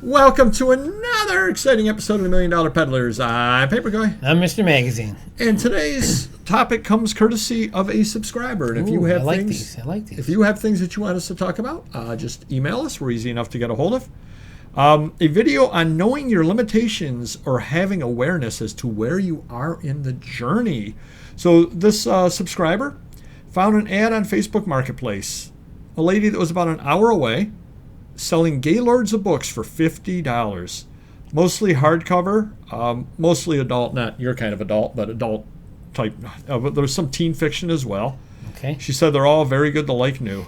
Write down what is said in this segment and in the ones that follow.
Welcome to another exciting episode of the $1 Million Peddlers. I'm Papergoy. I'm Mr. Magazine. And today's topic comes courtesy of a subscriber. And if you have I like these. If you have things that you want us to talk about, just email us. We're easy enough to get a hold of. A video on knowing your limitations or having awareness as to where you are in the journey. So this subscriber found an ad on Facebook Marketplace. A lady that was about an hour away selling gaylords of books for $50. Mostly hardcover, mostly adult, not your kind of adult, but adult type. But there's some teen fiction as well. Okay. She said they're all very good to like new.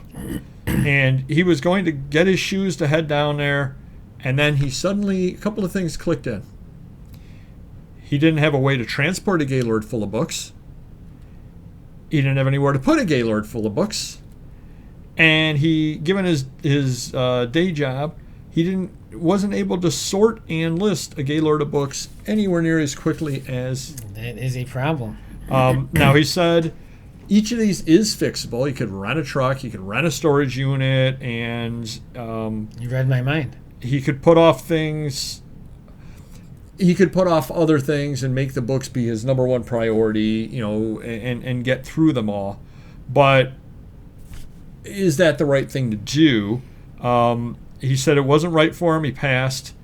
And he was going to get his shoes to head down there, and then a couple of things clicked in. He didn't have a way to transport a gaylord full of books. He didn't have anywhere to put a gaylord full of books. And he, given his day job, wasn't able to sort and list a gaylord of books anywhere near as quickly as... That is a problem. Now, he said each of these is fixable. You could rent a truck, you could rent a storage unit, and... you read my mind. He could put off things... He could put off other things and make the books be his number one priority, and get through them all. But... is that the right thing to do? He said it wasn't right for him. He passed.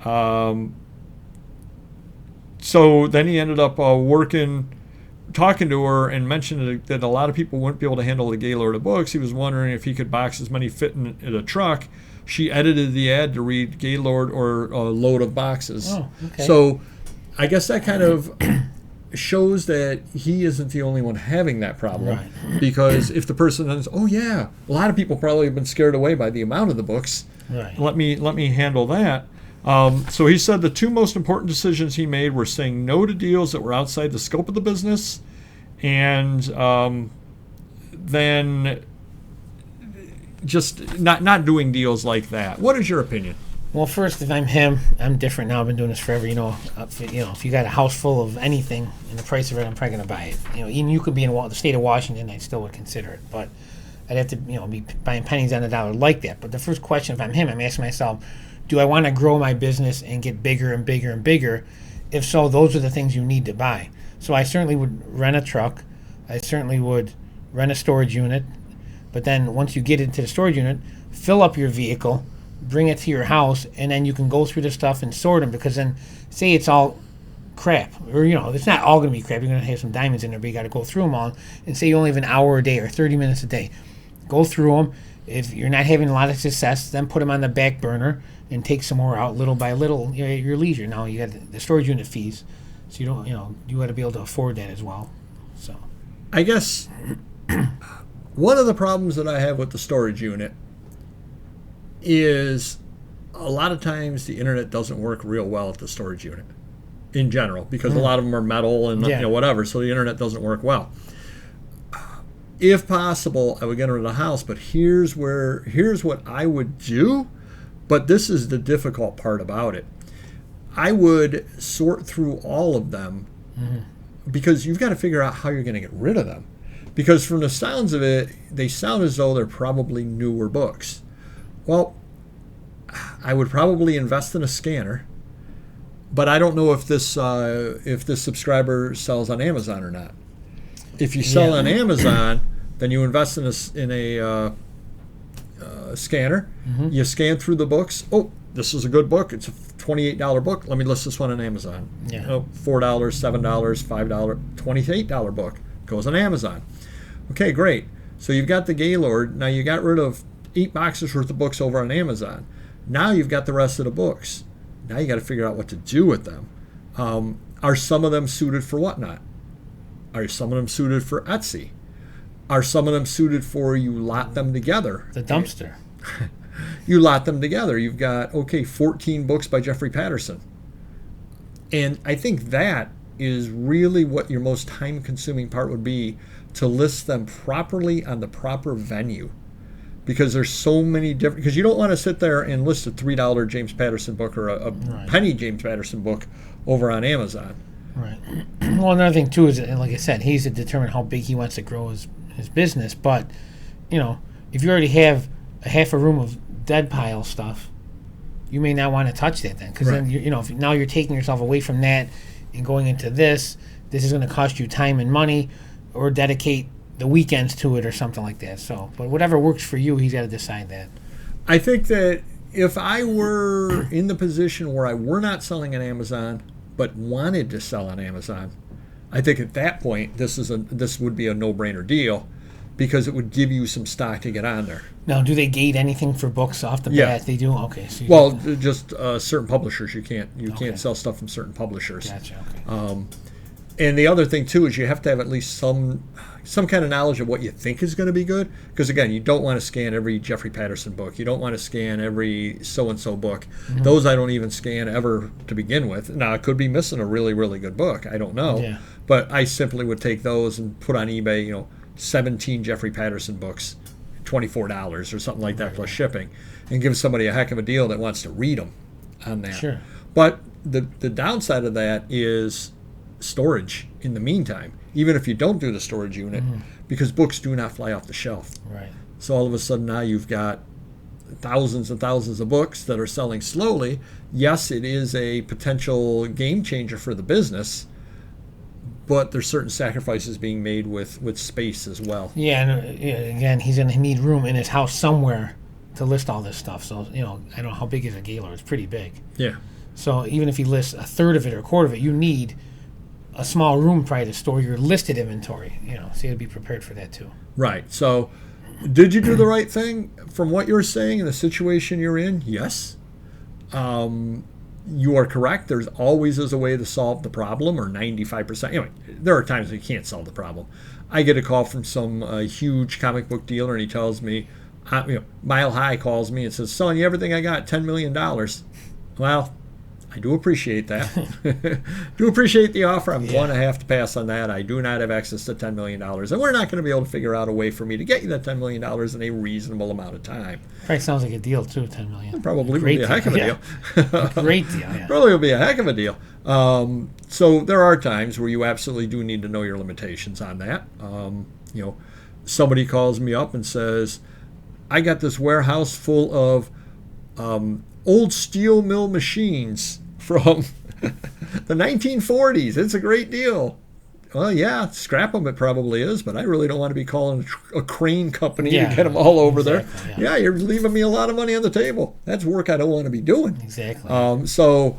So then he ended up talking to her and mentioned that a lot of people wouldn't be able to handle the gaylord of books. He was wondering if he could box as many fit in a truck. She edited the ad to read gaylord or a load of boxes. Oh, okay. So I guess that kind of... shows that he isn't the only one having that problem. Right. Because if the person says, oh yeah, a lot of people probably have been scared away by the amount of the books. Right. Let me handle that. So he said the two most important decisions he made were saying no to deals that were outside the scope of the business, and then just not doing deals like that. What is your opinion? Well, first, if I'm him, I'm different now. I've been doing this forever. If you got a house full of anything and the price of it, I'm probably going to buy it. Even you could be in the state of Washington, I still would consider it. But I'd have to, be buying pennies on the dollar like that. But the first question, if I'm him, I'm asking myself, do I want to grow my business and get bigger and bigger and bigger? If so, those are the things you need to buy. So I certainly would rent a truck. I certainly would rent a storage unit. But then once you get into the storage unit, fill up your vehicle, bring it to your house, and then you can go through the stuff and sort them, because then say it's all crap, or it's not all going to be crap, you're going to have some diamonds in there, but you got to go through them all, and say you only have an hour a day or 30 minutes a day. Go through them. If you're not having a lot of success, then put them on the back burner and take some more out little by little at your leisure. Now you got the storage unit fees, so you got to be able to afford that as well. So I guess one of the problems that I have with the storage unit is a lot of times the internet doesn't work real well at the storage unit in general, because a lot of them are metal and whatever, so the internet doesn't work well. If possible, I would get rid of the house, but here's what I would do, but this is the difficult part about it. I would sort through all of them, because you've got to figure out how you're going to get rid of them, because from the sounds of it, they sound as though they're probably newer books. Well, I would probably invest in a scanner, but I don't know if this subscriber sells on Amazon or not. If you sell on Amazon, then you invest in a scanner. You scan through the books. Oh, this is a good book. It's a $28 book. Let me list this one on Amazon. Yeah. $4, $7, $5, $28 book goes on Amazon. Okay, great. So you've got the gaylord. Now you got rid of 8 boxes worth of books over on Amazon. Now you've got the rest of the books. Now you got to figure out what to do with them. Are some of them suited for whatnot? Are some of them suited for Etsy? Are some of them suited for you lot them together? The dumpster. You lot them together. You've got, 14 books by Jeffrey Patterson. And I think that is really what your most time-consuming part would be, to list them properly on the proper venue. Because there's so many different... Because you don't want to sit there and list a $3 James Patterson book or a penny James Patterson book over on Amazon. Right. Well, another thing, too, is, like I said, he's to determine how big he wants to grow his business. But, if you already have a half a room of dead pile stuff, you may not want to touch that then, because Right. then if now you're taking yourself away from that and going into this. This is going to cost you time and money, or dedicate the weekends to it or something like that. So, but whatever works for you, he's got to decide that. I think that if I were in the position where I were not selling on Amazon but wanted to sell on Amazon, I think at that point this would be a no-brainer deal, because it would give you some stock to get on there. Now, do they gate anything for books off the bat? They do. Okay. So well, just certain publishers you can't sell stuff from certain publishers. Gotcha. Okay. And the other thing too is you have to have at least some kind of knowledge of what you think is going to be good, because again, you don't want to scan every Jeffrey Patterson book. You don't want to scan every so-and-so book. Mm-hmm. Those I don't even scan ever to begin with. Now, I could be missing a really, really good book. I don't know. Yeah. But I simply would take those and put on eBay, 17 Jeffrey Patterson books, $24 or something like that plus shipping, and give somebody a heck of a deal that wants to read them on that. Sure. But the downside of that is storage in the meantime, even if you don't do the storage unit, because books do not fly off the shelf. Right. So all of a sudden now you've got thousands and thousands of books that are selling slowly. Yes, it is a potential game changer for the business, but there's certain sacrifices being made with space as well. Yeah, and again, he's going to need room in his house somewhere to list all this stuff. So, I don't know how big is a Gaylord. It's pretty big. Yeah. So even if he lists a third of it or a quarter of it, you need a small room probably to store your listed inventory. So you got to be prepared for that too. Right. So did you do the right thing from what you're saying in the situation you're in? Yes. You are correct. There's always is a way to solve the problem, or 95%. Anyway, there are times when you can't solve the problem. I get a call from some huge comic book dealer, and he tells me, Mile High calls me and says, "Son, you everything I got, $10 million. Well, I do appreciate that. Do appreciate the offer. I'm going to have to pass on that. I do not have access to $10 million. And we're not going to be able to figure out a way for me to get you that $10 million in a reasonable amount of time." Probably sounds like a deal, too, $10 million. It probably would be a heck of a deal. Great deal, yeah. Probably would be a heck of a deal. So there are times where you absolutely do need to know your limitations on that. Somebody calls me up and says, "I got this warehouse full of old steel mill machines from the 1940s. It's a great deal." Well, yeah, scrap them it probably is, but I really don't want to be calling a crane company to get them all over there. Yeah, you're leaving me a lot of money on the table. That's work I don't want to be doing. Exactly. So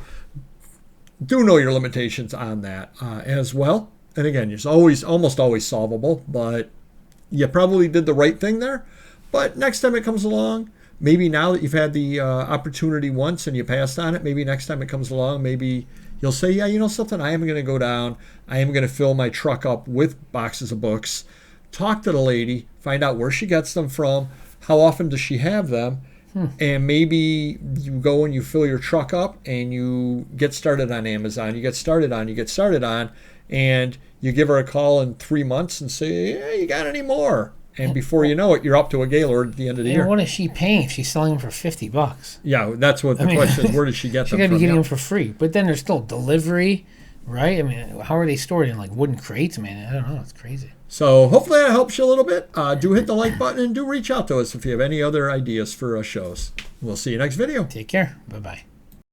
do know your limitations on that as well. And again, it's almost always solvable, but you probably did the right thing there. But next time it comes along, maybe now that you've had the opportunity once and you passed on it, maybe next time it comes along, maybe you'll say, yeah, you know something, I am going to go down. I am going to fill my truck up with boxes of books. Talk to the lady, find out where she gets them from, how often does she have them, and maybe you go and you fill your truck up and you get started on Amazon. You get started on, and you give her a call in 3 months and say, hey, you got any more? And before you know it, you're up to a Gaylord at the end of the year. What is she paying if she's selling them for $50? Yeah, that's what the question is. Where does she get them from? She got to be getting them for free. But then there's still delivery, right? I mean, how are they stored in like wooden crates, man? I don't know. It's crazy. So hopefully that helps you a little bit. Do hit the like button and do reach out to us if you have any other ideas for shows. We'll see you next video. Take care. Bye-bye.